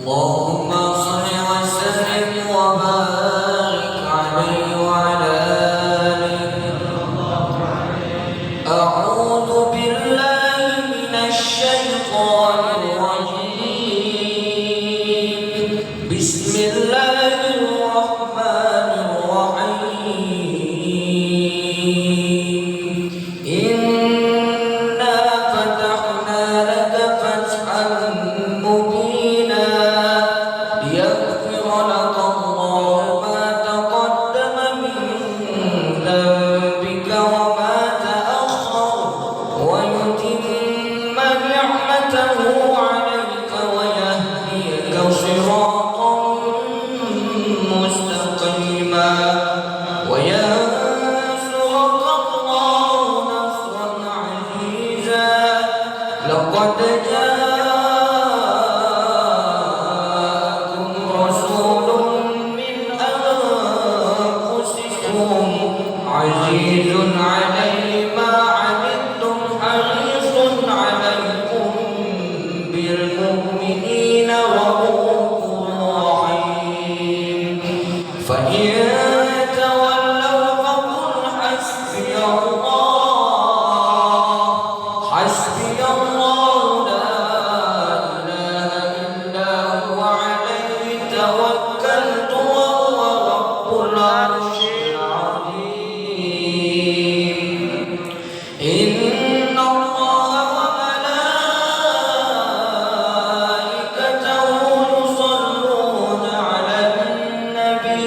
اللهم صل وسلم وبارك عليه وعلى آله. أعوذ بالله من الشيطان الرجيم. بسم الله الرحمن الرحيم. إنا فتحنا لك فتحا مبينا ليغفر لك الله ما تقدم من ذنبك وما تأخر ويتم نعمته عليك ويهديك صراطا مستقيما وينصرك الله نصرا عزيزا. لقد جاءكم رسول من أنفسكم عزيز عليه ما عنتم حريص عليكم بالمؤمنين رؤوف رحيم. فإن تولوا فقل حسبي الله لا إله إلا هو عليه توكلت وهو رب العرش العظيم. إن الله وملائكته يصلون على النبي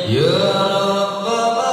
Rabbana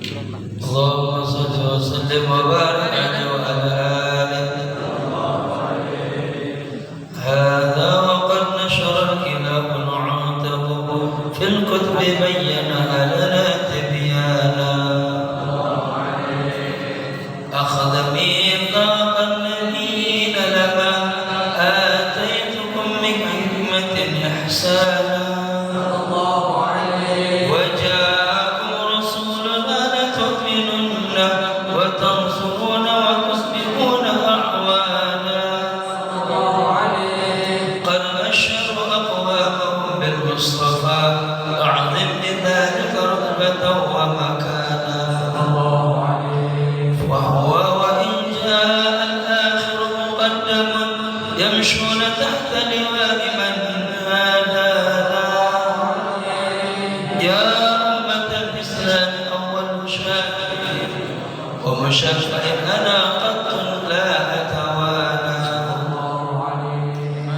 اللهم صل وسلم وبارك عليه وعلى آله. هذا وقد نشر الكتاب نعوته في الكتب بينها لنا تبيانا. أخذ ميثاق الذين لما آتيتكم من حكمة إحسانا. وجاءكم رسولنا لتؤمنن وتنصرون وتصبحون أعوانا. قد بشروا أقوامهم بالمصطفى أعظم بذلك رتبة ومكانا. وهو وإن جاء الآخر مقدم يمشون تحت لواء من نادانا. يا أمة الإسلام أول شافع ومشفع أنا قط لا أتوانى.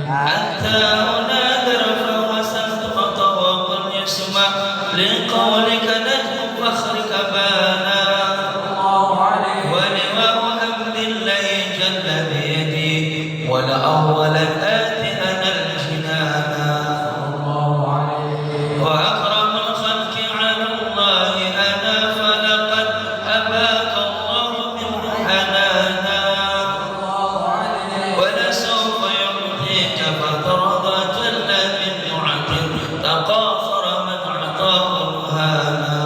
حتى أنادر فهو سلطة وقل يسمع لقولك نجم فخرك بانا. ولواء حمد الله جل بيدي ولأول الآت أنا الجنانا. وأكرم الخلق على الله أنا فلقد أباك الله من حنانا. ولسوف يعطيك فترضى جل من نعم تقاصر من أعطاه الهانا.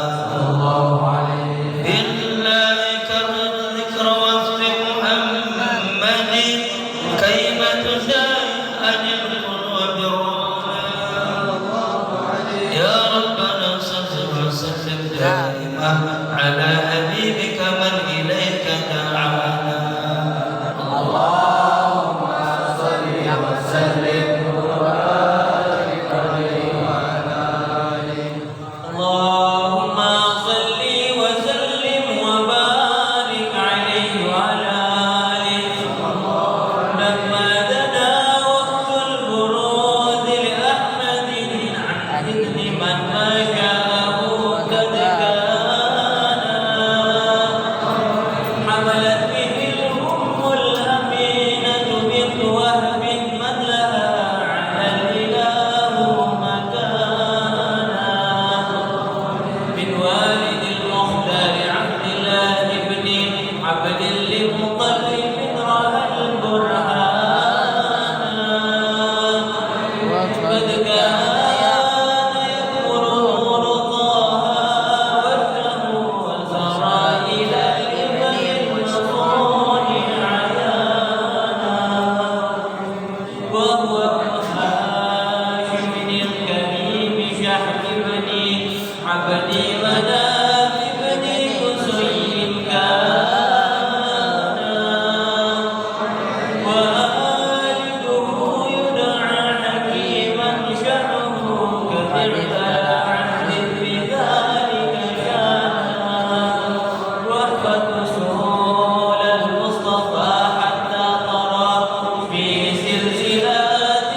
بالله كرر ذكر وصف محمد كيما تزايد عن القلوب الرونا. يا ربنا صل وسلم دائما على حبيبك من إليك دعانا. اللهم صل وسلم وبارك عليه وعلى آله. اللهم صل وسلم وبارك عليه وعلى آله. لما دنا وقت البروز لأحمد عن إذن من ما شاءه قد كان. حملت به الأم الأمينة بنت وهب من لها على الإله مكانا. من والد المختار عبد الله بن عبد المطلب رأى البرهان. قد كان يأمره طه وجهه وسرى إلى الإبل المصون عيانا. وهو ابن هاشم الكريم شحم بن عبد مناف بن قصي كان. والده يدعى حكيما شأنه كثير العهد بذلك شانا. واحفظ أصول المصطفى حتى ترى في سلسلات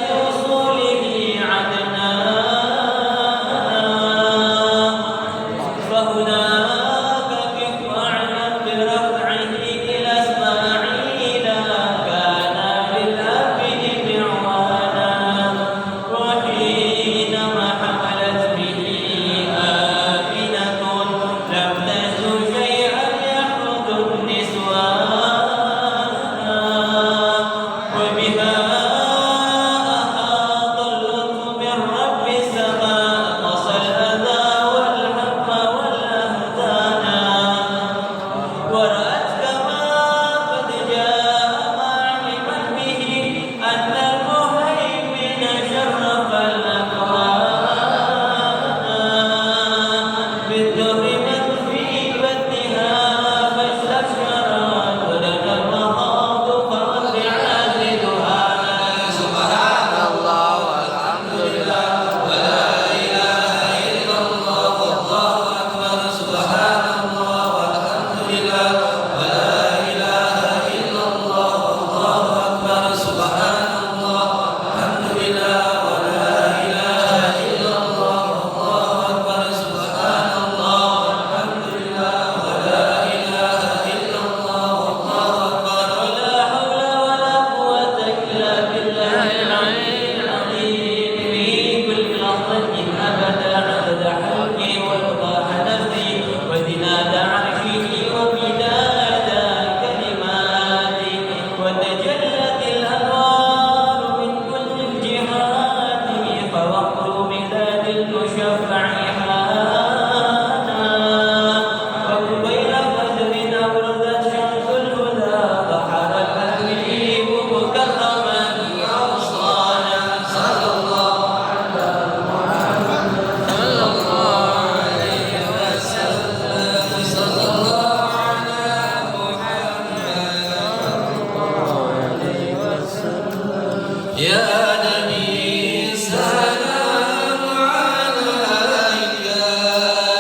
Ya Nabi salam alaika,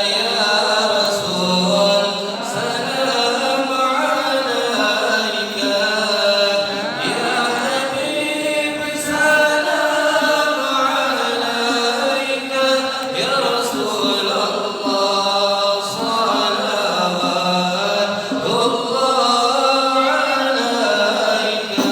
Ya Rasul salam alaika, Ya Habib salam alaika, Ya Rasulullah salawatullah alaika.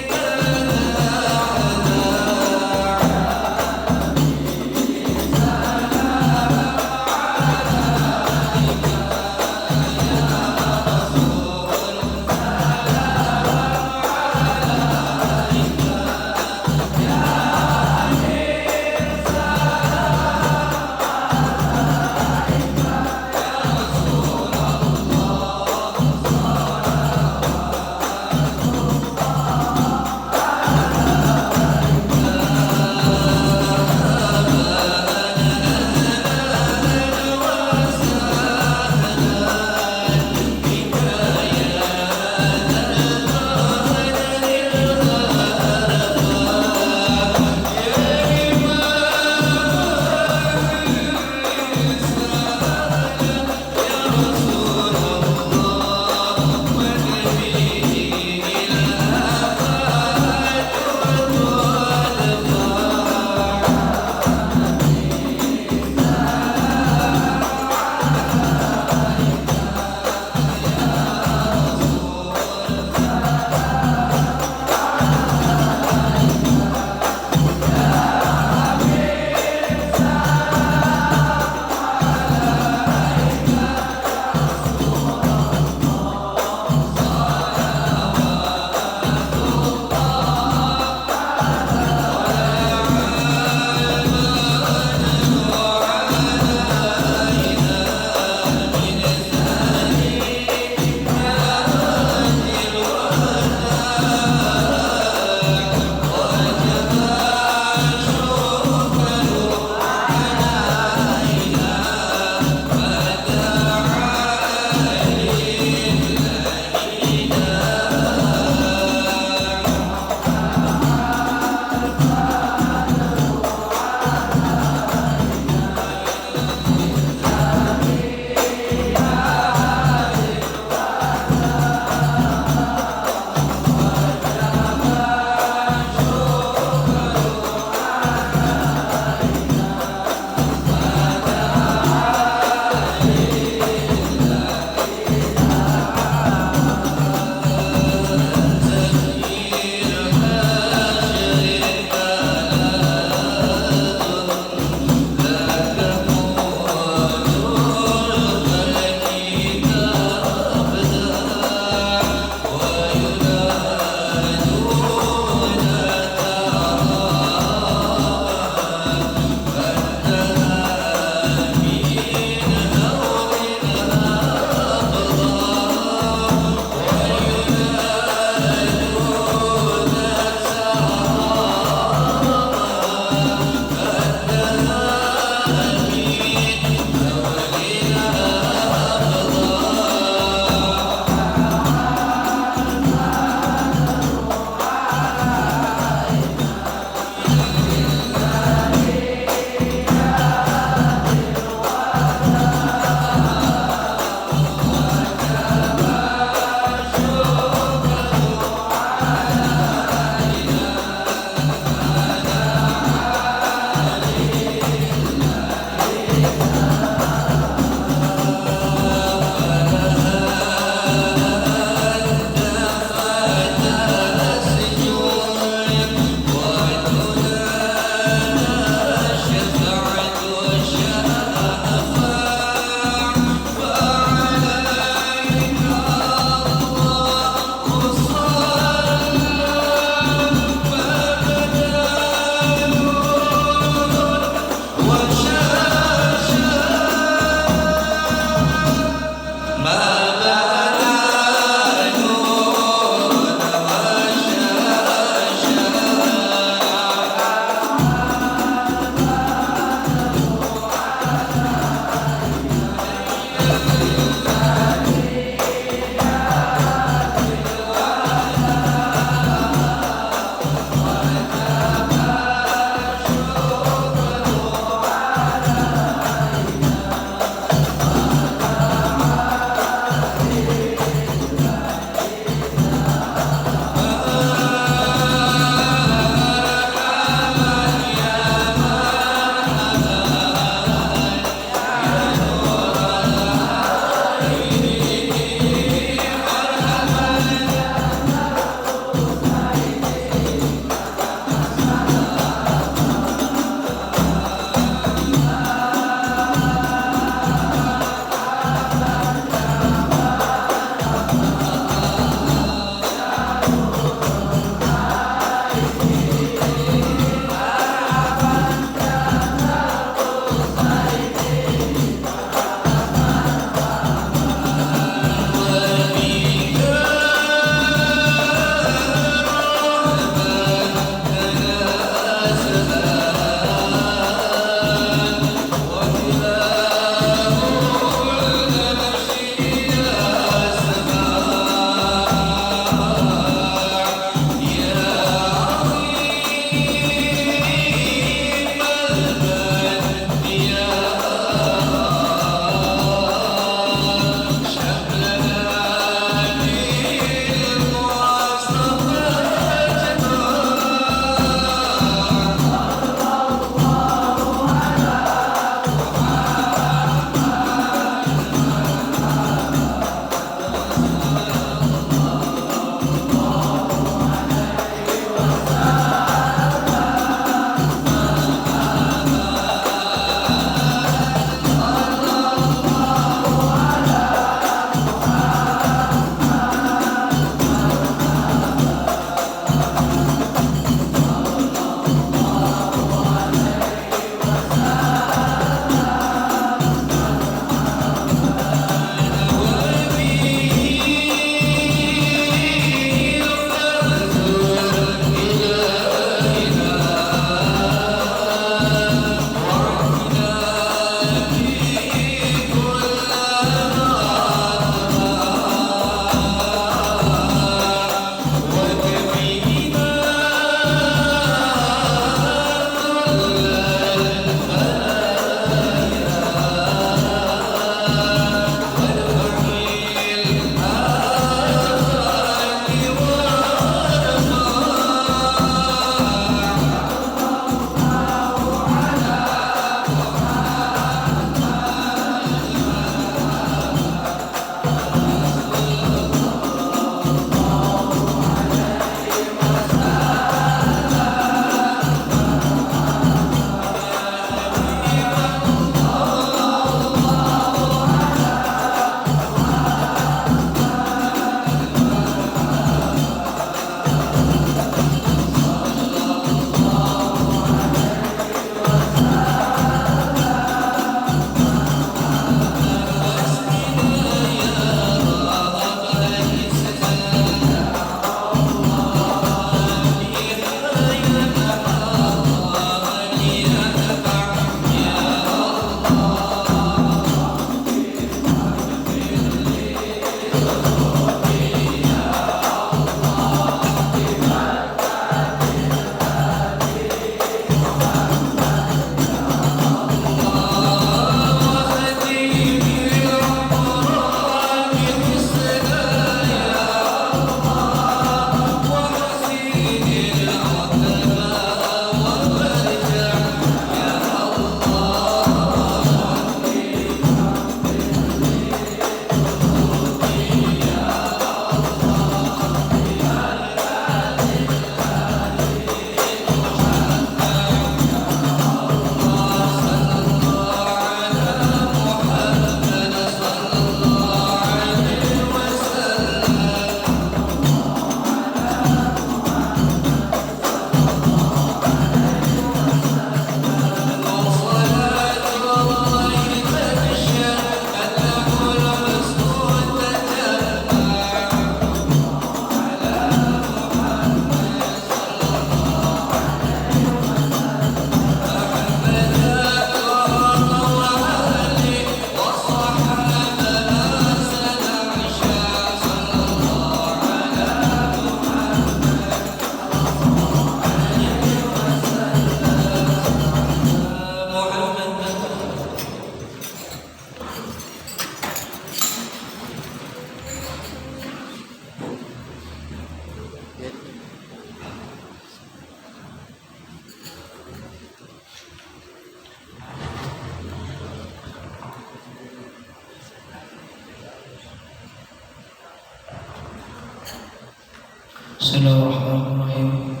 Bismillahirrahmanirrahim.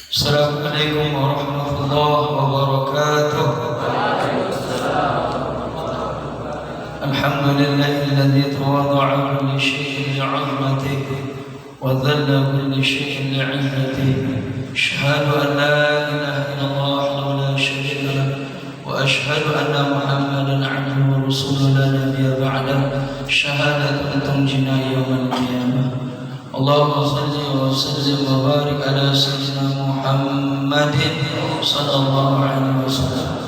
Assalamualaikum warahmatullahi wabarakatuh. Alhamdulillahilladzi tawadda'a kulli syai'in li'azmatihi wa dhalla kulli syai'in li'illatihi. Asyhadu an la ilaha illallah wahdahu la syarika lahu wa asyhadu anna Muhammadan 'abduhu wa rasuluhu la nabiyya ba'dahu. Syahadatan tunjina yaumal qiyamah. Allahumma salli wa sallim wa barik ala sayyidina Muhammadin sallallahu alaihi wasallam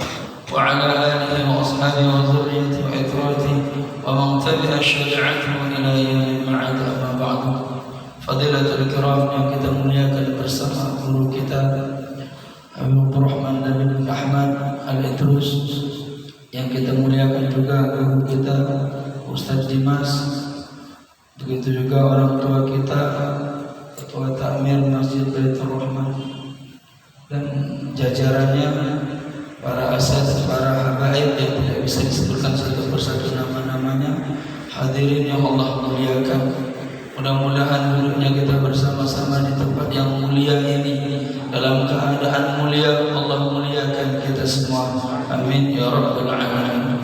wa ala alihi wa ashabihi wa dhurriyyatihi wa ikhwatihi wa man tabi'a syari'atahu ila yaumil ma'ad. Amma ba'du. Fadilatul kiram yang kita muliakan bersama guru kita Habibur Rahman bin Ahmad Al-Idrus, yang kita muliakan juga guru kita Ustaz Dimas, begitu juga orang tua kita, Ketua Takmir Masjid Baitur Rahman dan jajarannya, para asatidz, para habaib yang tidak bisa disebutkan satu persatu nama-namanya. Hadirin yang Allah muliakan, mudah-mudahan duduknya kita bersama-sama di tempat yang mulia ini dalam keadaan mulia. Allah muliakan kita semua, amin ya rabbal alamin.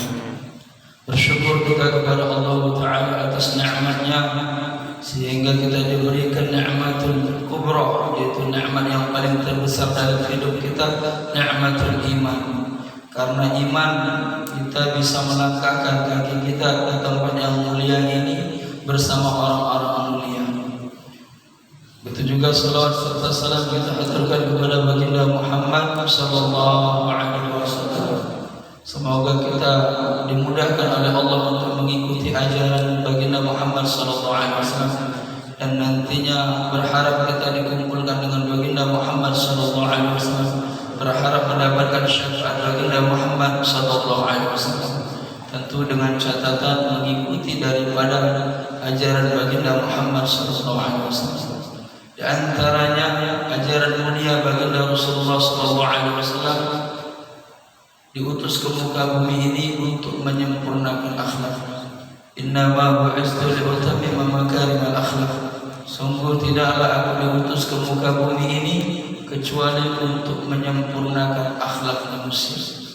Bersyukur kita kepada Allah Ta'ala atas nikmatnya sehingga kita diberikan nikmatul kubra, yaitu nikmat yang paling terbesar dalam hidup kita, nikmatul iman. Karena iman kita bisa melangkahkan kaki kita ke tempat yang mulia ini bersama orang-orang mulia. Begitu juga salawat serta salam kita aturkan kepada baginda Muhammad sallallahu alaihi wasallam. Semoga kita dimudahkan oleh Allah untuk mengikuti ajaran baginda Muhammad sallallahu alaihi wasallam, dan nantinya berharap kita dikumpulkan dengan baginda Muhammad sallallahu alaihi wasallam, berharap mendapatkan syafaat baginda Muhammad sallallahu alaihi wasallam. Tentu dengan catatan mengikuti daripada ajaran baginda Muhammad sallallahu alaihi wasallam. Di antaranya ajaran mulia baginda Rasulullah sallallahu alaihi wasallam diutus ke muka bumi ini untuk menyempurnakan akhlak. Innama bu'istu liutammima makarimal akhlak. Sungguh tidaklah aku diutus ke muka bumi ini kecuali untuk menyempurnakan akhlak manusia.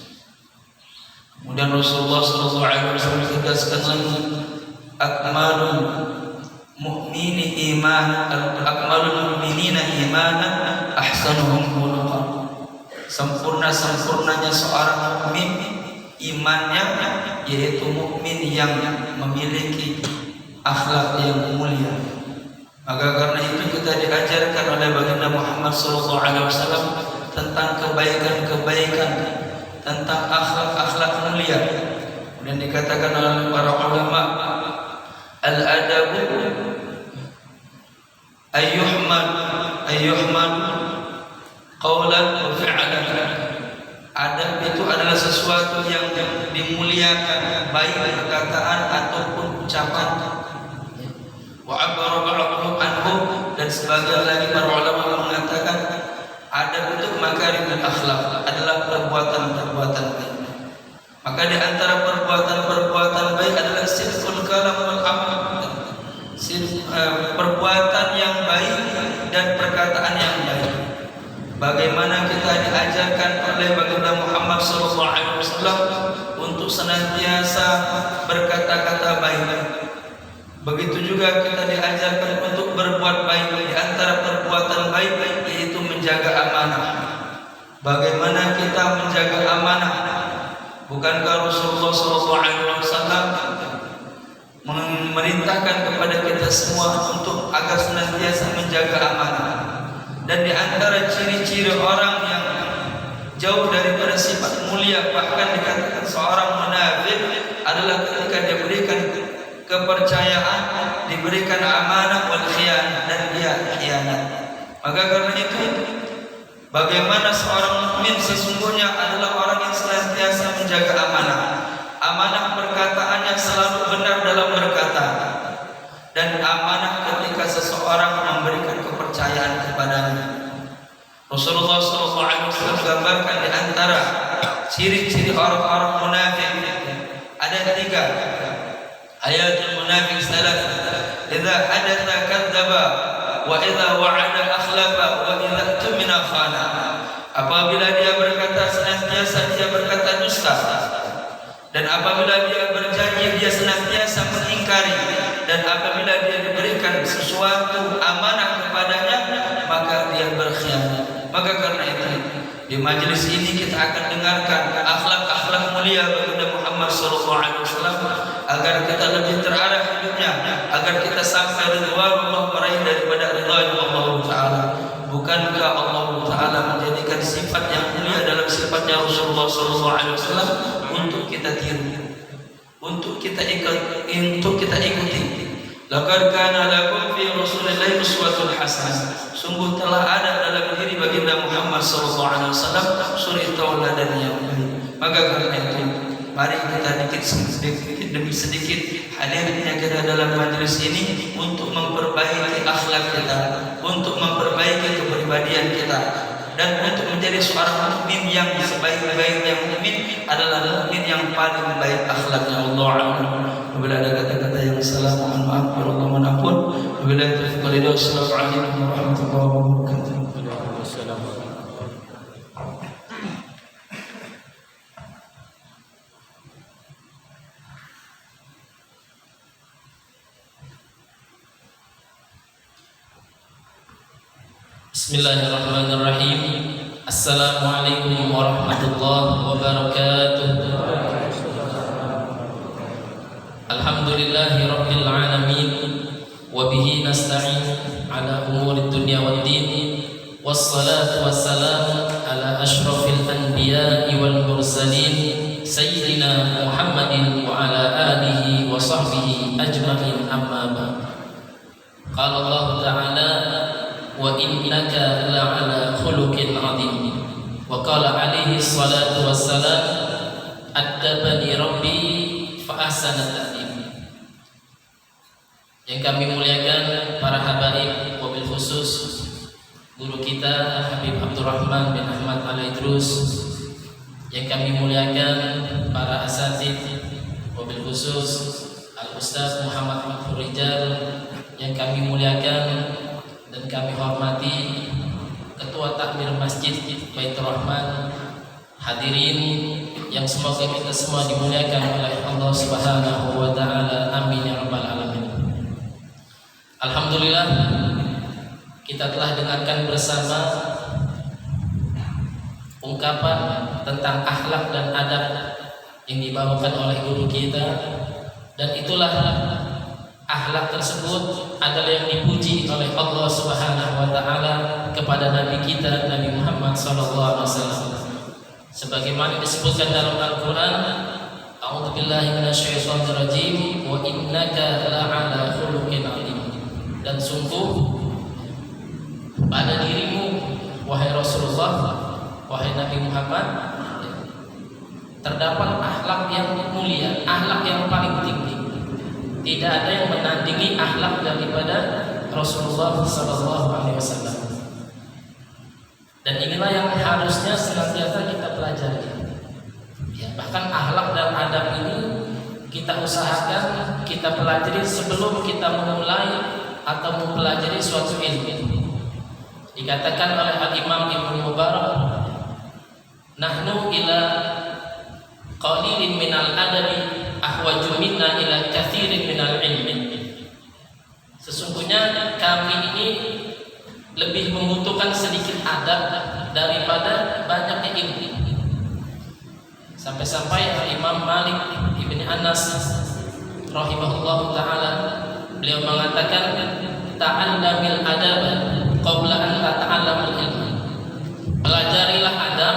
Kemudian Rasulullah sallallahu alaihi wasallam tegaskan lagi, akmalul mu'mini iman, akmalul mu'minina imanan ahsanuhum khuluqan. Sempurna-sempurnanya seorang mukmin imannya, yaitu mukmin yang memiliki akhlak yang mulia. Maka karena itu kita diajarkan oleh baginda Muhammad sallallahu alaihi wasallam tentang kebaikan-kebaikan, tentang akhlak-akhlak mulia. Dan dikatakan oleh para ulama, al-adabu ayyuhmad qawlan wa fi'lan. Adab itu adalah sesuatu yang dimuliakan, baik perkataan ataupun ucapan. Wa abara ba'dhum anhu, dan sebagian lagi para ulama mengatakan adab itu makarimul akhlak, adalah perbuatan-perbuatan baik. Maka di antara perbuatan-perbuatan baik adalah sidqul kalam wal amal, perbuatan yang baik dan perkataan yang baik. Bagaimana kita diajarkan oleh baginda Muhammad sallallahu alaihi wasallam untuk senantiasa berkata-kata baik. Begitu juga kita diajarkan untuk berbuat baik. Di antara perbuatan baik yaitu menjaga amanah. Bagaimana kita menjaga amanah? Bukankah Rasulullah sallallahu alaihi wasallam memerintahkan kepada kita semua untuk agar senantiasa menjaga amanah? Dan di antara ciri-ciri orang yang jauh daripada sifat mulia, bahkan dikatakan seorang munafik, adalah ketika diberikan kepercayaan, diberikan amanah wal khiyanah, dan dia khianat. Maka karena itu, bagaimana seorang mukmin sesungguhnya adalah orang yang senantiasa menjaga amanah. Amanah perkataannya selalu benar dalam berkata, dan amanah ketika seseorang memberikan kepercayaan kepadanya. Rasulullah SAW gambarkan di antara ciri-ciri orang-orang munafik ada 3. Ayatul munafik salat, idza hadatsa kadzdzaba wa idza wa'ada akhlafa wa idza tumina khana. Apabila dia berkata senantiasa dia berkata dusta, dan apabila dia berjanji dia senantiasa mengingkari, dan apabila dia diberikan sesuatu amanah kepadanya maka dia berkhianat. Maka karena itu di majelis ini kita akan dengarkan akhlak-akhlak mulia baginda Muhammad SAW agar kita lebih terarah hidupnya, agar kita sampai ridwanullah, meraih daripada ridha Allah Taala. Bukankah Allah Taala menjadikan sifat yang mulia dalam sifatnya Rasulullah SAW untuk kita tiru, untuk kita ikuti. Laqad kana lakum fi Rasulillahi uswatun hasanah. Sungguh telah ada dalam diri baginda Muhammad SAW suri tauladan yang baik. Maka karena itu, mari kita sedikit demi sedikit hadirnya kita dalam majelis ini untuk memperbaiki akhlak kita, untuk memperbaiki kepribadian kita, dan untuk menjadi seorang mukmin yang sebaik-baiknya mukmin adalah mukmin yang paling baik akhlaknya. Allah a'lam. Bila ada kata-kata yang salah mohon maaf, Allah mohon ampun. Bila taufiq wal hidayah. Assalamualaikum warahmatullahi wabarakatuh. Bismillahirrahmanirrahim. Assalamualaikum warahmatullahi wabarakatuh. Alhamdulillahi rabbil alamin, wa bihi nasta'in ala umuri dunya waddin, wassalatu wassalamu ala asyrafil anbiya'i wal mursalin sayyidina Muhammadin wa ala alihi wa sahbihi ajma'in, amma ba'd. Qala Allah ta'ala wa innaka la'ala khuluqin 'adzim. Wa qala alaihi salatu wassalam addabani rabbi fa ahsana ta'dib. Yang kami muliakan para habaib, wabil khusus guru kita Habib Abdurrahman bin Ahmad Al-Idrus. Yang kami muliakan para asatid, wabil khusus Al-Ustaz Muhammad Mahfur Rijal. Yang kami muliakan dan kami hormati Ketua Takmir Masjid Baitur Rahman, hadirin yang semoga kita semua dimuliakan oleh Allah Subhanahu wa taala. Amin ya rabbal alamin. Alhamdulillah, kita telah dengarkan bersama ungkapan tentang akhlak dan adab yang dibawakan oleh guru kita, dan itulah akhlak tersebut adalah yang dipuji oleh Allah Subhanahu wa taala kepada nabi kita Nabi Muhammad sallallahu alaihi wasallam. Sebagaimana disebutkan dalam Al-Qur'an, a'udzubillahi minasyaitonir rajim, wa innaka la'ala khuluqin 'adzim. Dan sungguh pada dirimu wahai Rasulullah, wahai Nabi Muhammad, terdapat akhlak yang mulia, akhlak yang paling tinggi. Tidak ada yang menandingi akhlak daripada Rasulullah SAW. Dan inilah yang harusnya senantiasa kita pelajari. Ya, bahkan akhlak dan adab ini kita usahakan kita pelajari sebelum kita memulai atau mempelajari suatu ilmu. Dikatakan oleh Al-Imam Ibnu Mubarak, nahnu ila qalilin minal adabi ahwaju minna ila katsirin minal ilmi. Sesungguhnya kami ini lebih membutuhkan sedikit adab daripada banyaknya ilmu. Sampai-sampai Imam Malik Ibn Anas rahimahullahu taala, beliau mengatakan, ta'allamil adab qabla an tata'allamul ilm. Pelajarilah adab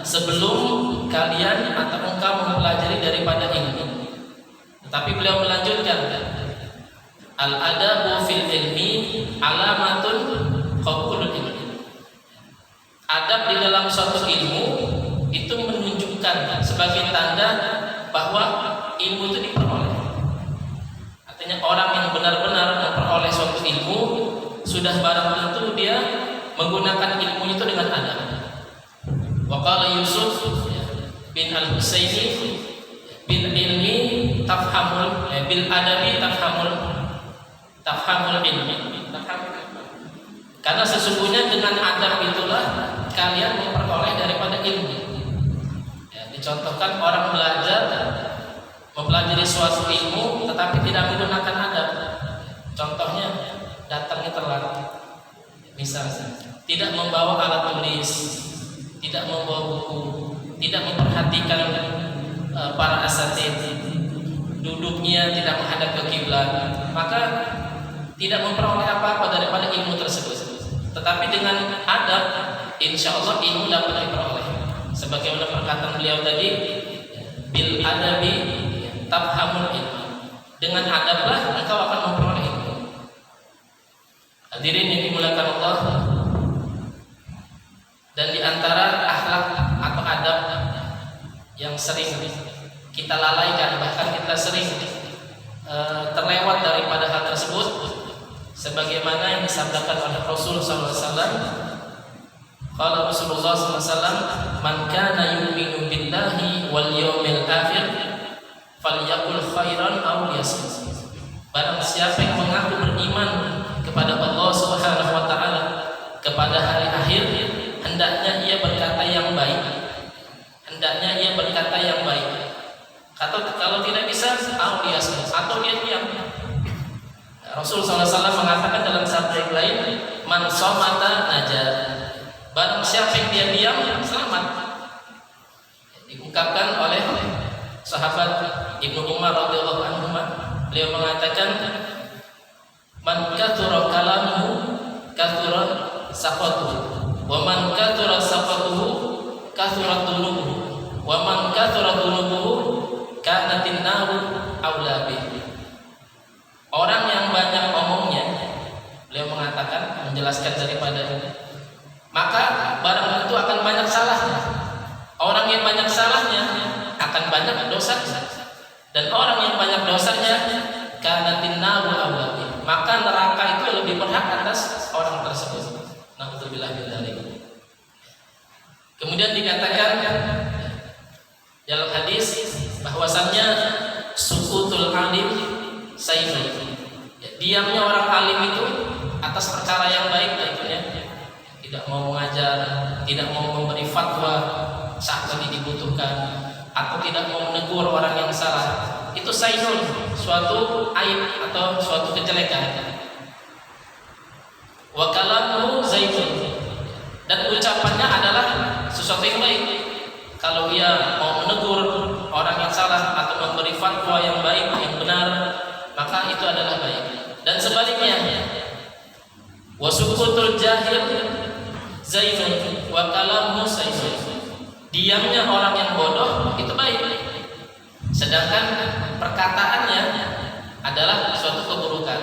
sebelum kalian atau engkau mempelajari daripada ilmu. Tetapi beliau melanjutkan, al-adabu fil ilmi alamatun qabulul ilmi. Adab di dalam suatu ilmu itu menunjukkan sebagai tanda bahwa ilmu itu diperoleh. Artinya orang yang benar-benar memperoleh suatu ilmu sudah barang tentu dia menggunakan ilmu itu dengan adab. Wa qala Yusuf bin Al-Husaini, bil ilmi tafhamul bil adabi tafhamul ilmi. Karena sesungguhnya dengan adab itulah kalian memperoleh daripada ilmu. Ya, dicontohkan orang mempelajari suatu ilmu tetapi tidak menggunakan adab. Contohnya datangnya telat, misalnya tidak membawa alat tulis, tidak membawa buku, tidak memperhatikan para asatidz, duduknya tidak menghadap ke kiblat, maka tidak memperoleh apa-apa daripada ilmu tersebut. Tetapi dengan adab, insya Allah ilmu dapat diperoleh. Sebagaimana perkataan beliau tadi, bil adabi tafhamul ilmu. Dengan adablah engkau akan memperoleh ilmu. Hadirin yang dimuliakan Allah, dan di antara akhlak atau adab yang sering kita lalaikan, bahkan kita sering terlewat daripada hal tersebut, sebagaimana yang disabdakan oleh Rasul SAW. Qala Rasulullah SAW, man kana yu'minu billahi wal yawmil akhir falyaqul khairan aw liyasmut. Barang siapa yang mengaku beriman kepada Allah Subhanahu wa taala, kepada hari akhir, hendaknya ia berkata yang baik. Hendaknya ia berkata yang baik. Kalau tidak bisa, aw liyasmut, atau dia diam. Rasul SAW mengatakan dalam sabda yang lain, man somata najah. Barang siapa yang dia diam, selamat. Diungkapkan oleh sahabat Ibnu Umar radhiyallahu anhu, beliau mengatakan, man kathura kalamuhu kathura saqatuhu, wa man kathura saqatuhu kathura dhunubuhu, wa man kathura dhunubuhu kanatin naru aula bihi. Orang yang banyak omongnya, beliau mengatakan, menjelaskan daripada ini, maka barang itu akan banyak salahnya. Orang yang banyak salahnya akan banyak dosanya, dan orang yang banyak dosanya kanatin naru aula bihi, maka neraka itu lebih berhak atas orang tersebut. Na'udzubillah min dzalik. Kemudian dikatakan dalam hadis bahwasannya sukutul alim sayyid. Diamnya orang alim itu atas perkara yang baik, tentunya tidak mau mengajar, tidak mau memberi fatwa saat lagi dibutuhkan, atau tidak mau menegur orang yang salah, itu sayyid, suatu aib atau suatu kejelekan. Wa kalamuhu zaitun, dan ucapannya adalah sesuatu yang baik. Kalau dia mau menegur orang yang salah atau memberi fatwa yang baik, yang benar, maka itu adalah baik. Dan sebaliknya, wasukutul jahil zainun wa kalamuhu sayyid. Diamnya orang yang bodoh itu baik, sedangkan perkataannya adalah suatu keburukan.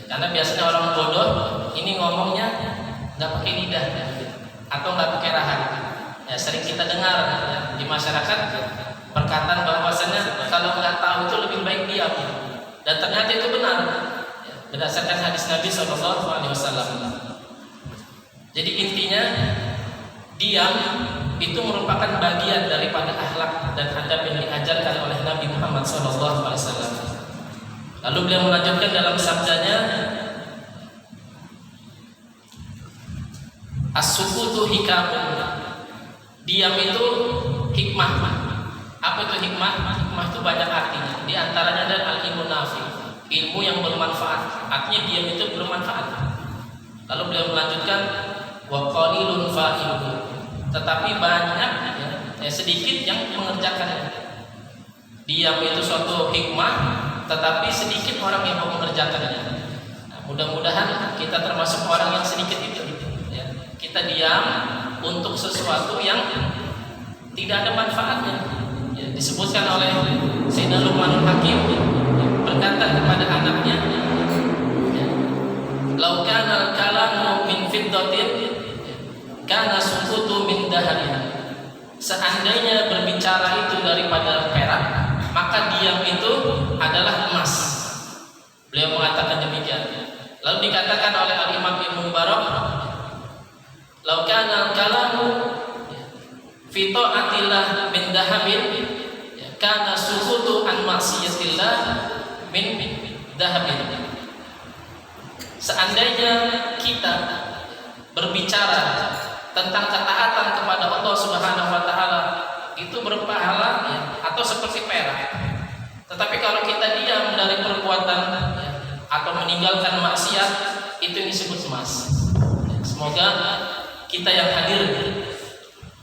Karena biasanya orang bodoh ini ngomongnya nggak pakai lidah atau nggak pakai rahang. Ya, sering kita dengar di masyarakat perkataan bahwasanya kalau nggak tahu itu lebih baik diam, dan ternyata itu benar berdasarkan hadis Nabi SAW. Jadi intinya, diam itu merupakan bagian daripada akhlak dan adab yang diajarkan oleh Nabi Muhammad SAW. Lalu beliau melanjutkan dalam sabdanya, as-sukutu hikamun. Diam itu hikmah. Apa itu hikmah? Hikmah itu banyak artinya. Di antaranya adalah al-ilmu nafi, ilmu yang bermanfaat. Artinya diam itu bermanfaat. Lalu beliau melanjutkan, wa qalilun fa'iluhu, tetapi banyak sedikit yang mengerjakannya. Diam itu suatu hikmah, tetapi sedikit orang yang mau mengerjakannya. Nah, mudah-mudahan kita termasuk orang yang sedikit itu. Ya. Kita diam untuk sesuatu yang tidak ada manfaatnya. Ya, disebutkan oleh Sayyidina Luqmanul Hakim, berkata kepada anaknya, "Lau kana al-kalamu min fiddatin, kana sukutu min dahabin." Seandainya berbicara itu daripada perak, maka diam itu adalah emas. Beliau mengatakan demikian. Lalu dikatakan oleh Al-Imam Ibnu Mubarak, "Lau kana al-kalamu fi ta'atillah min dahabin, kana sukutu an maksiatillah min dahabin." Seandainya kita berbicara tentang ketaatan kepada Allah Subhanahu wa taala itu berpahala ya, atau seperti perak. Tetapi kalau kita diam dari perbuatan ya, atau meninggalkan maksiat, itu disebut emas. Semoga kita yang hadir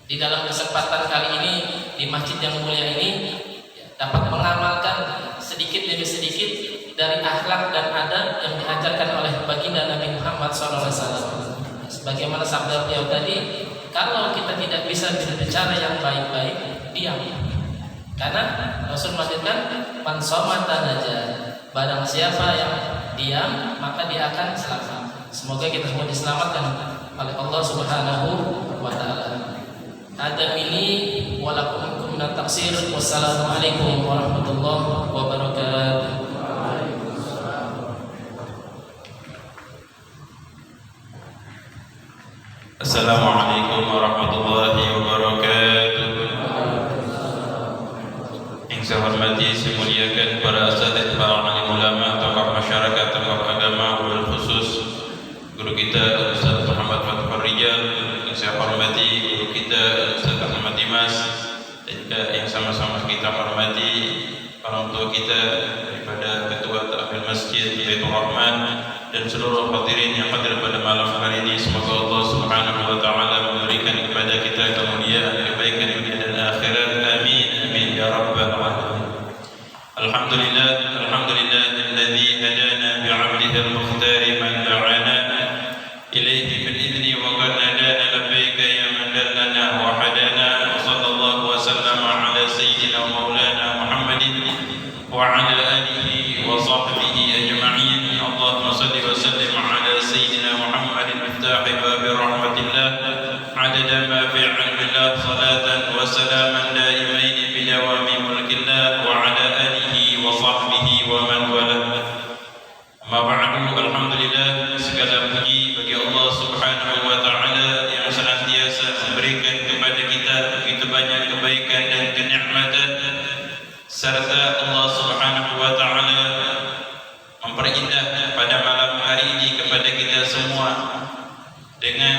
di dalam kesempatan kali ini di masjid yang mulia ini ya, dapat mengamalkan sedikit demi sedikit dari akhlak dan adab yang diajarkan oleh baginda Nabi Muhammad SAW. Sebagaimana sabda beliau tadi, kalau kita tidak bisa berbicara yang baik-baik, diam. Karena Rasul menyebutkan man somata naja, barang siapa yang diam maka dia akan selamat. Semoga kita semua diselamatkan oleh Allah Subhanahu wa taala. Ada ini walakum minat taksir. Wassalamualaikum warahmatullahi wabarakatuh. Assalamualaikum warahmatullahi wabarakatuh. Yang saya hormati, saya muliakan para asatidz, para alim ulama, tokoh masyarakat, tokoh agama, wabil khusus guru kita Ustaz Muhammad Fathur Rijal. Yang saya hormati guru kita Ustaz Ahmad Dimas, dan juga yang sama-sama kita hormati orang tua kita daripada ketua Ta'mir Masjid Baitur Rahman dan seluruh hadirin yang hadir pada malam hari ini. Semoga Allah Subhanahu wa taala memberikan kepada kita kemuliaan, kebaikan dunia dan akhirat. Amin amin ya rabbal alamin. Alhamdulillah, alhamdulillah alladzi hadana bi 'abdihi al-mukhtar man da'ana ilayhi bil idni wa qad nadana labbaika ya man dallana wa hadana. Wa sallallahu wa sallama ala sayyidina wa maulana Muhammadin wa ala alihi wa sahbihi ajma'in. Allahumma salli wa sallim ala sayyidina Muhammadin miftahi babi rahmatillah adada ma fi 'ilmillah, salatan wa salaman daimain bi dawami mulkillah wa ala alihi wa sahbihi wa man wala. Amma ba'du, alhamdulillah, segala puji bagi Allah Subhanahu wa taala yang senantiasa memberikan kepada kita begitu banyak kebaikan dan kenikmatan, serta Allah Subhanahu wa taala memperindah pada malam hari ini kepada kita semua dengan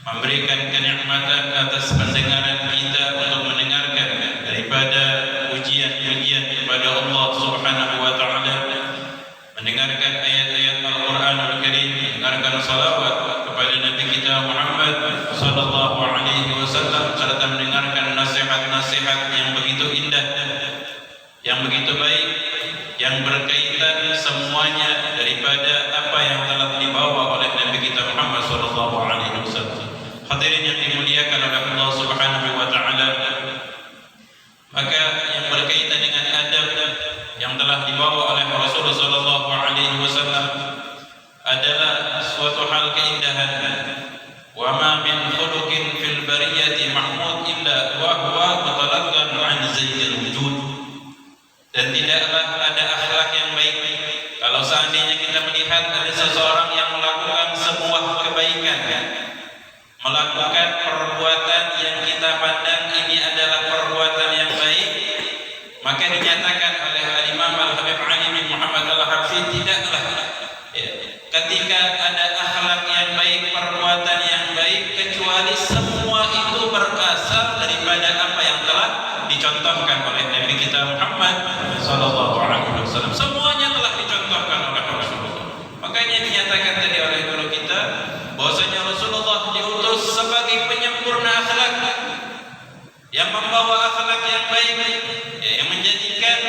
memberikan kenikmatan atas pendengaran kita untuk mendengarkan daripada pujian-pujian kepada Allah Subhanahu wa taala, mendengarkan ayat-ayat Al-Qur'anul Karim, mendengarkan salawat kepada Nabi kita Muhammad sallallahu alaihi wasallam, serta mendengarkan nasihat-nasihat yang begitu indah, yang begitu baik, yang berkaitan semuanya daripada apa yang telah dibawa oleh Nabi kita Muhammad sallallahu alaihi wasallam. Hadirin yang dimuliakan oleh Allah Subhanahu wa taala, maka yang berkaitan dengan adab yang telah dibawa oleh Rasulullah sallallahu alaihi wasallam adalah suatu hal keindahan. Wa ma min khuluqin fil bariyati mahmud illa wa huwa mutalaqan an zayyil wujud. Dan tidaklah ada akhlak yang baik kalau seandainya kita melihat ada seseorang yang melakukan sebuah kebaikan, melakukan perbuatan yang kita pandang ini adalah perbuatan yang baik, maka dinyatakan oleh Imam Al-Habib Ali bin Muhammad Al-Hafidh, tidaklah ketika ada akhlak yang baik, perbuatan yang baik, kecuali semua itu berasal daripada apa yang telah dicontohkan oleh Nabi kita Muhammad sallallahu alaihi wasallam. Semuanya telah dicontohkan oleh Rasulullah. Makanya dinyatakan tadi oleh guru kita bahwasanya Rasulullah diutus sebagai penyempurna akhlak, yang membawa akhlak yang baik, yang menjadikan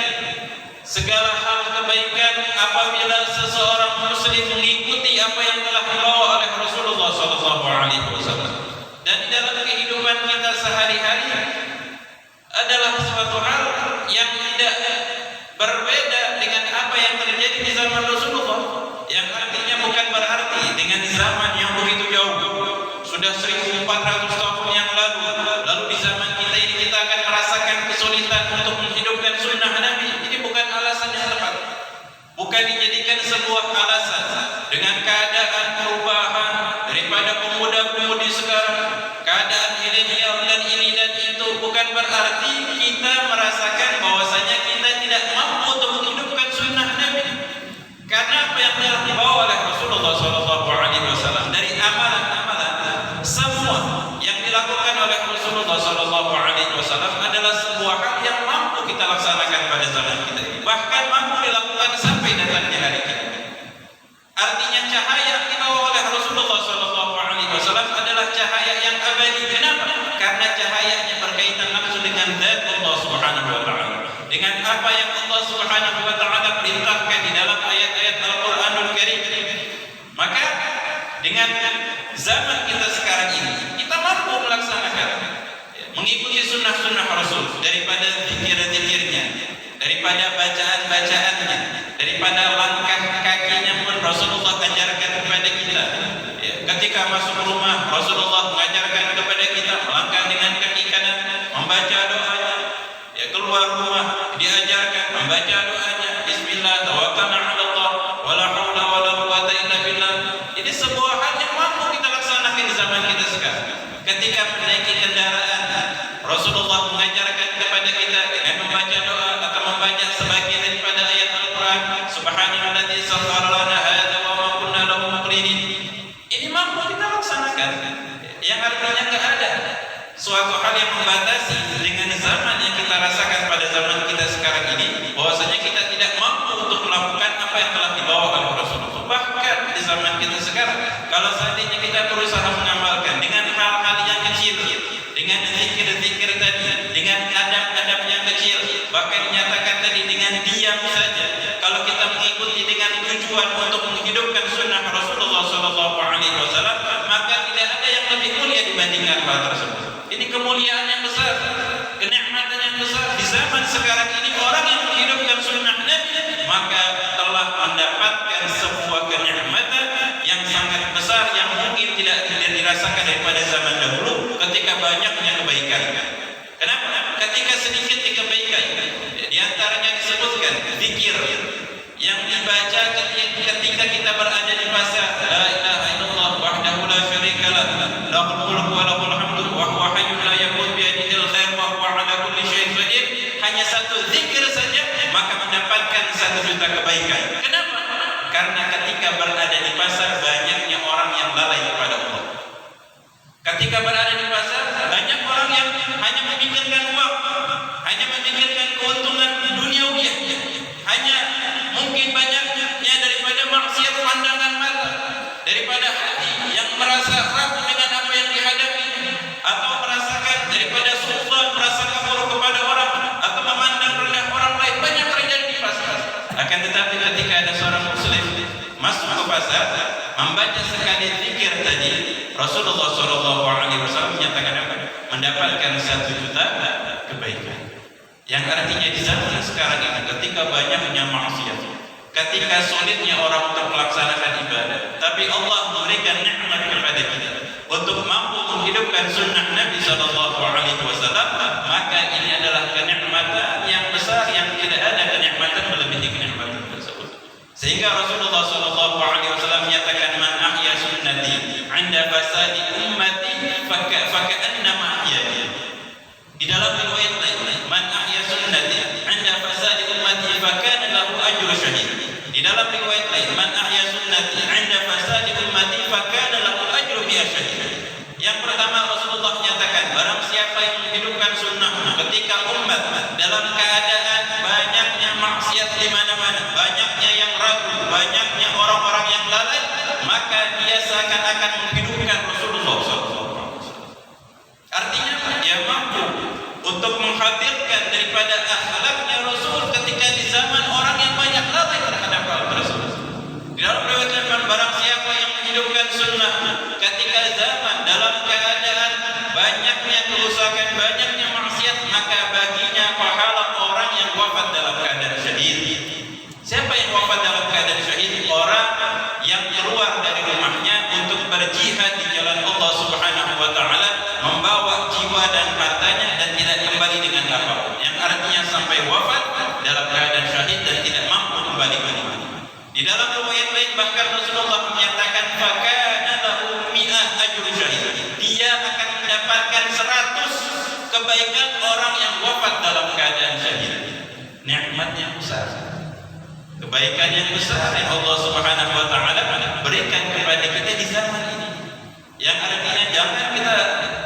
segala hal kebaikan apabila seseorang muslim mengikuti apa yang telah dibawa oleh Rasulullah sallallahu alaihi wasallam. Dan di dalam kehidupan kita sehari-hari adalah suatu hal yang tidak berbeda dengan apa yang terjadi di zaman Rasulullah, yang artinya bukan berarti dengan zaman yang begitu jauh, sudah 1400 tahun yang lalu di zaman kita ini kita akan merasakan kesulitan untuk menghidupkan sunnah Nabi. Ini bukan alasan yang tepat, bukan dijadikan sebuah alasan dengan keadaan perubahan daripada pemuda-pemudi sekarang, keadaan milenial dan ini dan itu, bukan berarti kita merasakan bahwasanya kita tidak mampu untuk menghidupkan sunnah Nabi. Karena apa yang telah dibawa oleh Rasulullah SAW dari amalan-amalan cahaya yang dibawa oleh Rasulullah SAW adalah cahaya yang abadi. Kenapa? Karena cahayanya berkaitan langsung dengan zat Allah Subhanahu wa taala. Dengan apa yang Allah Subhanahu wa taala perintahkan di dalam ayat-ayat Al-Qur'anul Karim. Maka dengan zaman kita sekarang ini, kita mampu melaksanakan mengikuti sunnah-sunnah Rasul, daripada zikir-zikirnya, daripada bacaan-bacaannya, daripada langkah kakinya pun Rasulullah ajarkan kepada kita. Ketika masuk rumah, Rasulullah mengajarkan kepada kita melangkah dengan kaki kanan, membaca doanya. Keluar rumah diajarkan membaca doanya, Bismillah, tawakkalna 'ala Allah, wala haula wala quwwata illa billah. Ini sebuah hal yang mampu kita laksanakan di zaman kita sekarang. Ketika menaiki kendaraan, Rasulullah mengajarkan kepada kita dengan membaca doa atau membaca sebagian daripada ayat Al-Quran, Subhanalladzi sakhkhara lana hadza wa ma kunna lahu muqrinin. Ini mampu kita laksanakan. Yang artinya enggak ada suatu hal yang membatasi dengan zaman yang kita rasakan pada zaman kita sekarang ini, bahwasanya kita tidak mampu untuk melakukan apa yang telah dibawa oleh Rasulullah. Bahkan di zaman kita sekarang, kalau seandainya kita berusaha mengamalkan dengan hal-hal yang kecil, dengan zikir-zikir tadi, dengan adab-adab yang kecil, bahkan dinyatakan tadi dengan diam saja, kalau kita mengikuti dengan tujuan untuk menghidupkan sunnah Rasulullah SAW, maka tidak ada yang lebih mulia dibandingkan hal tersebut. Ini kemuliaan yang besar, kenikmatan yang besar. Di zaman sekarang ini, orang yang menghidupkan sunnah Nabi maka telah mendapatkan sebuah kenikmatan yang sangat besar, yang mungkin tidak dirasakan daripada zaman dahulu ketika banyaknya kebaikan. Kenapa? Ketika sedikit kebaikan, di antaranya disebutkan zikir yang dibaca ketika kita berada di pasar, la ilaha illallah wahdahu la syarika lah, lahul mulku wa lahul hamdu wa huwa hayyun la yamut bi yadihil khair wa huwa ala kulli syai'in qadir. Hanya satu zikir saja maka mendapatkan 1 juta kebaikan. Kenapa? Karena ketika berada di pasar, banyaknya orang yang lalai kepada Allah. Ketika berada di pasar, banyak orang yang hanya memikirkan uang, hanya memikirkan keuntungan duniawi, hanya mungkin banyaknya daripada maksiat pandangan mata, daripada hati yang merasa ragu dengan apa yang dihadapi, atau merasakan daripada sultan, merasa kafir kepada orang, atau memandang rendah orang lain. Banyak terjadi di pasar. Akan tetapi ketika ada seorang muslim masuk ke pasar, membaca sekali zikir tadi, Rasulullah SAW menyatakan apa? Mendapatkan 1 juta kebaikan. Yang artinya di zaman sekarang ini, ketika banyaknya maksiat, ketika sulitnya orang untuk melaksanakan ibadah, tapi Allah memberikan nikmat kepada kita untuk mampu menghidupkan sunnah Nabi SAW, maka ini adalah kenikmatan yang besar yang tidak ada kenikmatan melebihi kenikmatan tersebut. Sehingga Rasulullah SAW menyatakan, man ahya sunnati 'inda fasadi ummati faka'annama ahyani. Di dalam riwayat lain, man ahya sunnati 'inda fasadi ummati fakana lahu ajru syahid. Di dalam riwayat lain, man ahya sunnati 'inda fasadi ummati fakana lahu ajru mi'ah syahid. Yang pertama, Rasulullah menyatakan, barang siapa yang menghidupkan sunnah ketika umat dalam keadaan banyaknya maksiat di mana-mana, banyaknya yang ragu, banyaknya orang-orang yang lalai, maka dia seakan-akan menghidupkan Rasulullah SAW. Artinya dia mampu untuk menghadirkan daripada akhlaknya Rasul ketika di zaman orang yang banyak lalai terhadap hal tersebut. Di dalam riwayat, barang siapa yang menghidupkan sunnah ketika zaman dalam keadaan banyaknya kerusakan, banyaknya maksiat, maka baginya pahala orang yang wafat dalam keadaan syahid. Siapa yang wafat dalam keadaan syahid? Orang yang keluar dari rumahnya untuk berjihad di jalan Allah Subhanahu wa taala, membawa jiwa dan hartanya dan tidak kembali dengan apapun. Yang artinya sampai wafat dalam keadaan syahid dan tidak mampu kembali ke rumah. Di dalam riwayat lain bahkan Rasulullah menyatakan, fakana lahu mi'ah ajru syahid. Dia akan mendapatkan 100 kebaikan orang yang wafat dalam keadaan syahid. Nikmat yang besar, kebaikan yang besar yang Allah Subhanahu wa taala berikan kepada kita di zaman ini. Yang artinya jangan kita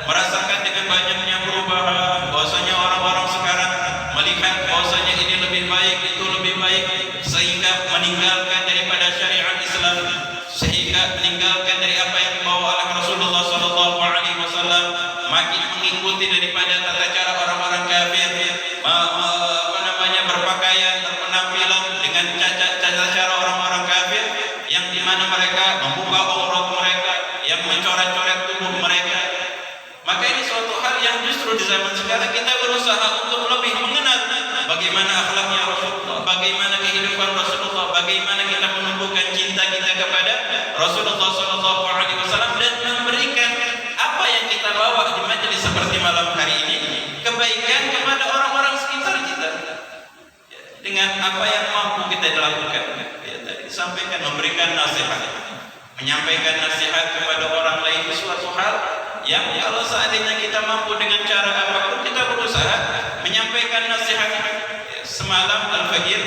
merasakan dengan banyaknya perubahan, bahwasanya orang-orang sekarang melihat bahwasanya ini lebih baik, itu lebih baik, sehingga meninggalkan daripada syariat Islam, sehingga bagaimana akhlaknya Rasulullah, bagaimana kehidupan Rasulullah, bagaimana kita menumbuhkan cinta kita kepada Rasulullah SAW, dan memberikan apa yang kita bawa di majelis seperti malam hari ini, kebaikan kepada orang-orang sekitar kita dengan apa yang mampu kita lakukan. Ya, tadi disampaikan memberikan nasihat, menyampaikan nasihat kepada orang lain suatu hal yang kalau seandainya kita mampu dengan cara apapun kita berusaha menyampaikan nasihat. Semalam Al-Fajr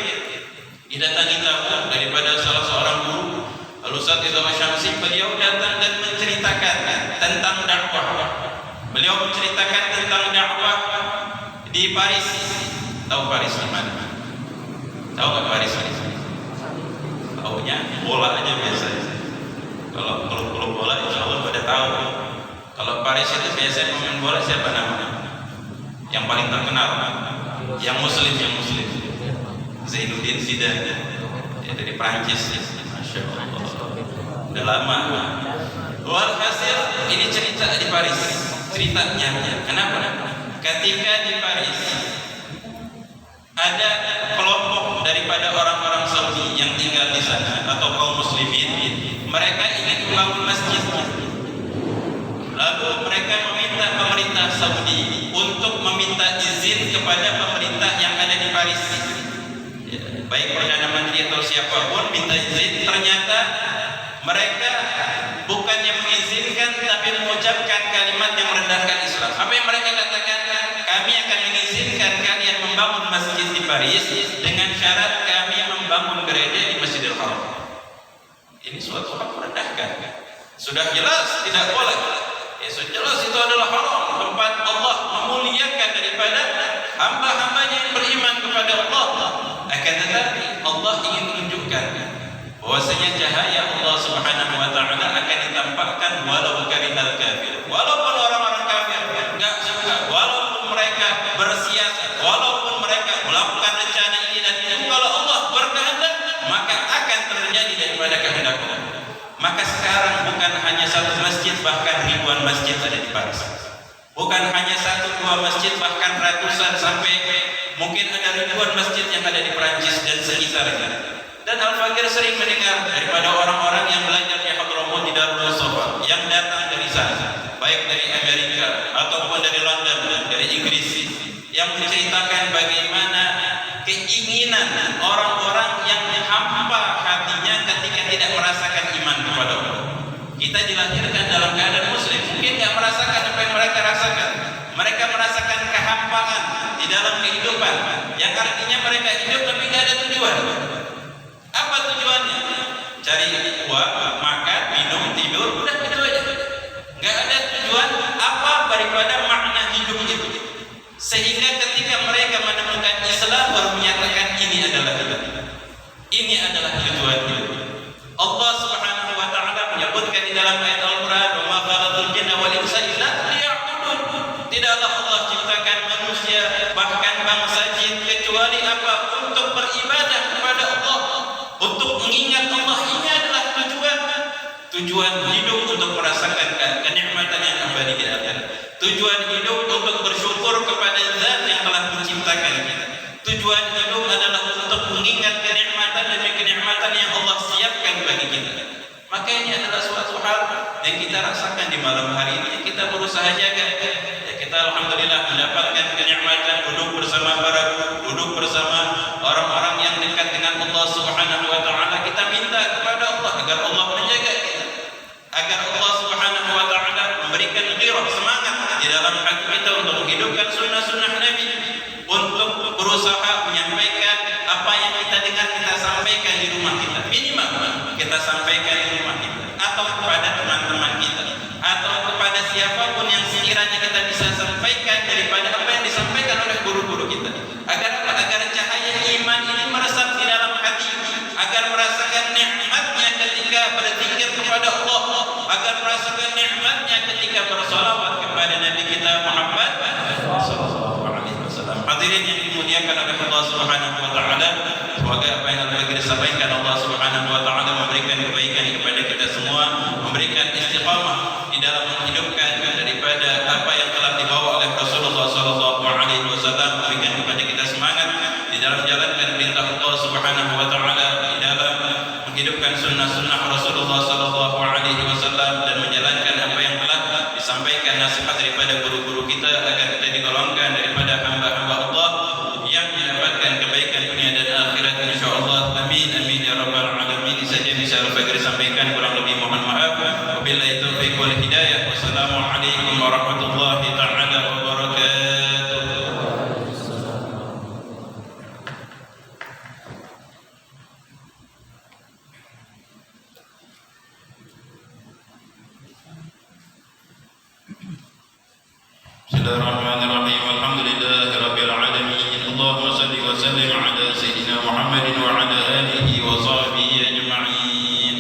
didatangi tamu daripada salah seorang guru, Al-Ustaz Ridwan Syamsi. Beliau datang dan menceritakan tentang dakwah. Beliau menceritakan tentang dakwah di Paris. Tahu Paris di mana? Tahu nggak Paris? Taunya bola aja biasanya. Kalau klub bola insya Allah pada tahu. Kalau Paris itu biasanya pemain bola siapa namanya? Yang paling terkenal, yang muslim. Zainuddin Zidane, ya, dari Prancis. Masya Allah, udah lama. Walhasil ini cerita di Paris. Ceritanya kenapa? Ketika di Paris ada kelompok daripada orang-orang Saudi yang tinggal di sana atau kaum muslimin, mereka ingin membangun masjid. Lalu mereka meminta pemerintah Saudi untuk meminta izin kepada pemerintah yang ada di Paris, ya, baik Perdana Menteri atau siapapun, minta izin. Ternyata mereka bukannya mengizinkan tapi mengucapkan kalimat yang merendahkan Islam. Apa yang mereka katakan? Kami akan mengizinkan kalian membangun masjid di Paris dengan syarat kami membangun gereja di Masjidil Haram. Ini suatu hal merendahkan. Sudah jelas tidak boleh. Ya, sudah jelas itu adalah haram, tempat Allah memuliakan daripada hamba-hambanya yang beriman kepada Allah. Akan tetapi Allah ingin menunjukkan bahwasanya cahaya Allah Subhanahu wa taala akan ditampakkan walau karihal kafir. Walaupun orang-orang kafir enggak suka, walaupun mereka bersiasat, walaupun mereka melakukan rencana ini dan itu, kalau Allah berkehendak maka akan terjadi daripada kehendak Allah. Maka sekarang bukan hanya satu masjid, bahkan ribuan masjid ada di Paris. Bukan hanya satu dua masjid, bahkan ratusan sampai mungkin ada ribuan masjid yang ada di Perancis dan sekitarnya. Dan Al-Faqir sering mendengar daripada orang-orang yang belajar di Hadramaut di Darul Safa yang datang dari sana, baik dari Amerika ataupun dari London, dari Inggris, yang menceritakan bagaimana keinginan orang-orang yang hampa hatinya ketika tidak merasakan iman kepada Allah. Kita dilahirkan dalam keadaan muslim, mungkin tidak merasakan apa yang mereka rasakan. Mereka merasakan kehampaan di dalam kehidupan, yang artinya mereka hidup tapi tidak ada tujuan. Apa tujuannya? Cari uang, makan, minum, tidur, udah itu aja. Nggak ada tujuan apa daripada makna hidup itu. Sehingga ketika mereka menemukan Islam baru menyatakan ini adalah hidup. Ini adalah tujuan hidup. Allah Subhanahu wa taala menyebutkan di dalam ayat Al-Qur'an, "Wa ma khalaqtul jinna wal insa illa liya'budun." Tidaklah Allah ciptakan manusia bahkan bangsa jin kecuali apa? Untuk beribadah kepada Allah, untuk mengingat Allah. Ini adalah tujuan hidup, untuk merasakan kenikmatan yang abadi di akhirat. Tujuan hidup untuk bersyukur kepada Zat yang telah menciptakan kita. Tujuan hidup adalah untuk mengingat kenikmatan demi kenikmatan yang Allah siapkan bagi kita. Maka ini adalah suatu hal yang kita rasakan di malam hari ini. Kita berusaha jaga. Ya, kita alhamdulillah mendapatkan kenikmatan duduk bersama para guru, duduk bersama orang-orang yang dekat dengan Allah Subhanahu wa taala. Kita minta kepada Allah agar Allah menjaga kita, agar Allah Subhanahu wa taala memberikan ghirah, semangat di dalam hati kita untuk menghidupkan sunnah-sunnah Nabi, untuk berusaha menyampaikan apa yang kita dengar kita sampaikan di rumah kita. Minimal kita sampaikan di rumah kita atau kepada teman-teman kita atau kepada siapapun yang sekiranya kita bisa sampaikan daripada apa yang disampaikan oleh guru-guru kita. Agar cahaya iman ini meresap di dalam hati, agar merasakan nikmatnya ketika berzikir kepada Allah, agar merasakan nikmatnya ketika bersolawat kepada Nabi kita Muhammad sallallahu alaihi wasallam. Hadirin yang dimuliakan oleh Allah Subhanahu wa taala, semoga apa yang telah kita sampaikan Allah Subhanahu wa taala memberikan kebaikan kepada kita semua, memberikan istiqamah di dalam menghidupkan daripada apa yang telah dibawa oleh Rasulullah sallallahu alaihi wasallam, memberikan kepada kita semangat di dalam sunnah-sunnah Rasulullah sallallahu alaihi wasallam dan menjalankan apa yang telah disampaikan nasihat daripada guru-guru kita agar kita digolongkan daripada hamba-hamba Allah yang mendapatkan kebaikan dunia dan akhirat insyaallah. Amin amin ya rabbal alamin. Saja bisa Bapak sampaikan, kurang lebih mohon maaf. Wabillahi taufiq wal hidayah. Wassalamualaikum warahmatullahi taala wabarakatuh. Bismillahirrahmanirrahim. Alhamdulillahirabbil alamin. Allahumma shalli wa sallim ala sayyidina Muhammadin wa ala alihi wa sahbihi ajma'in.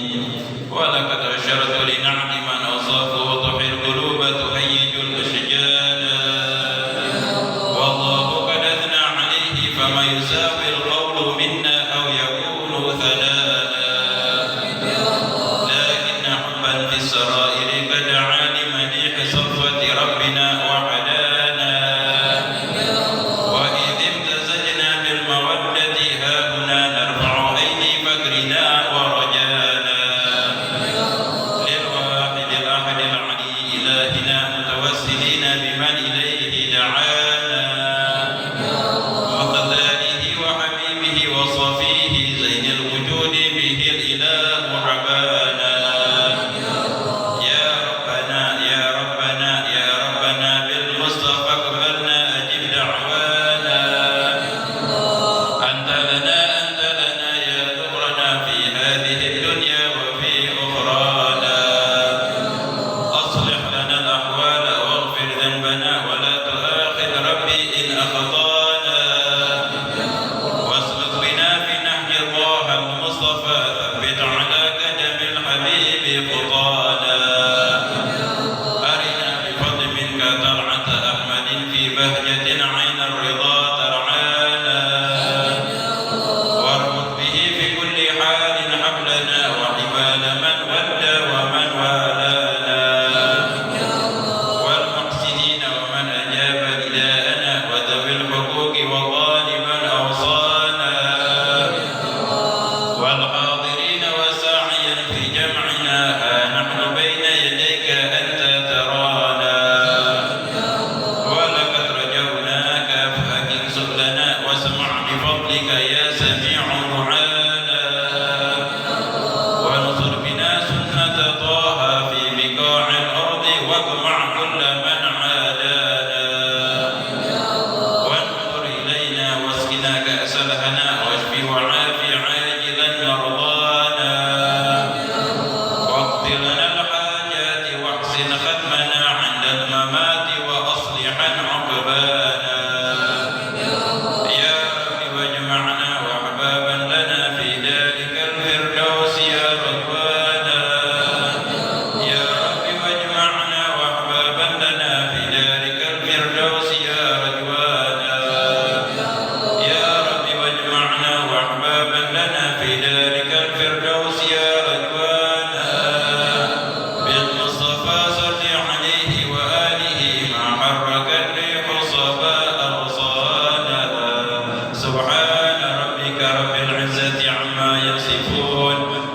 Wa laqad asharatu li na'mi man asafu wa tuhil quluba tuhayyijul ashjana. Wallahu qad athna 'alayhi fama yusawi al-qawlu minna aw yakunu thalala. Lakinna hubban fis sarairi qad 'alima li safwati rabbina wa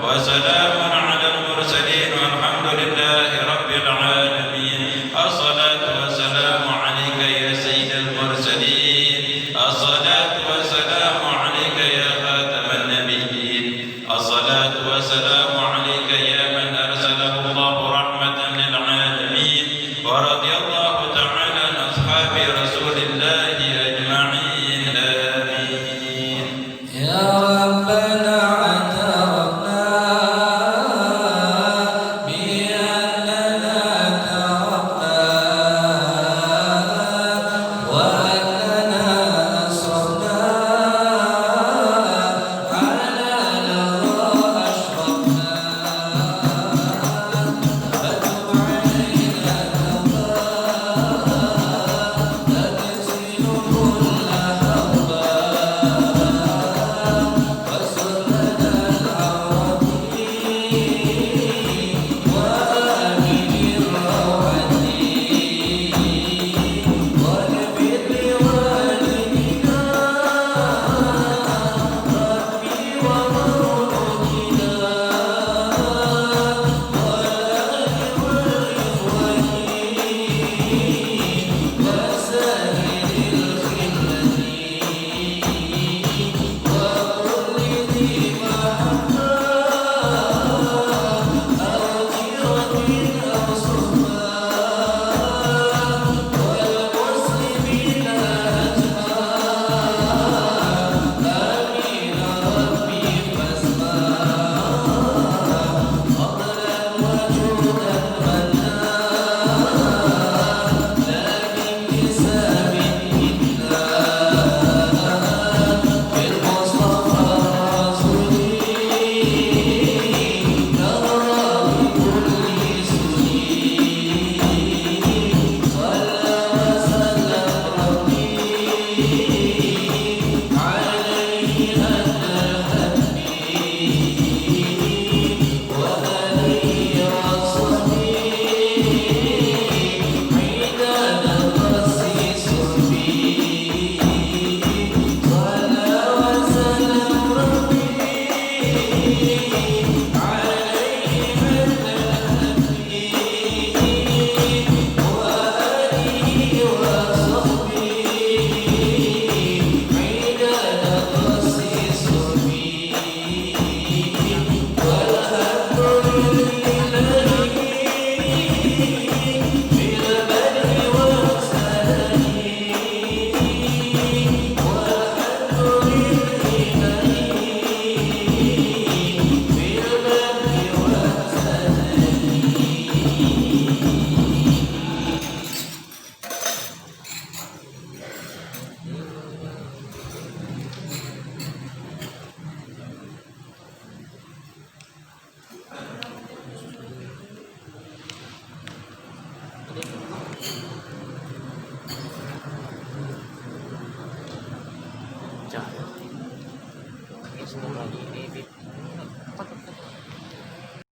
وسلام على المرسلين والحمد لله رب العالمين. الصلاة والسلام عليك يا سيد المرسلين. الصلاة